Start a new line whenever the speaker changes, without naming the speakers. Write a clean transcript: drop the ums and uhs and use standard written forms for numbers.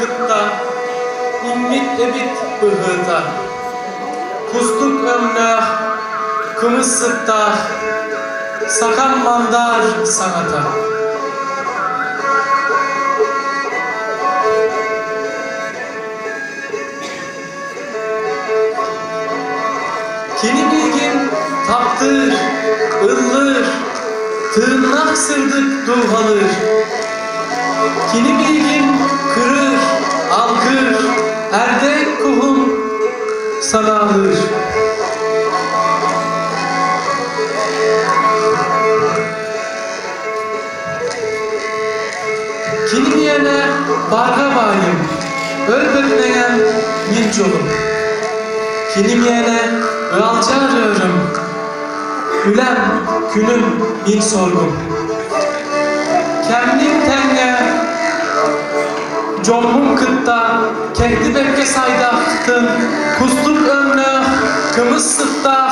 kıtta, İmmit ebit bıhıta, Kustuk ömnah, kımız sıtta, Sakan mandar sanata. Kini bilgin taptır, ıllır, tığnak sırdık dulhalır. Kini bilgin kırır, algır, erdek kuhum sana alır. Kini diyene barga bayım, ölbetmeyen minç olum. Kini diyene ığalca arıyorum, ülem külüm bin sorgum. Kendim tenge, combum kıtta, kendi bekke saydaktın, kustuk önlü, kımız sıtta,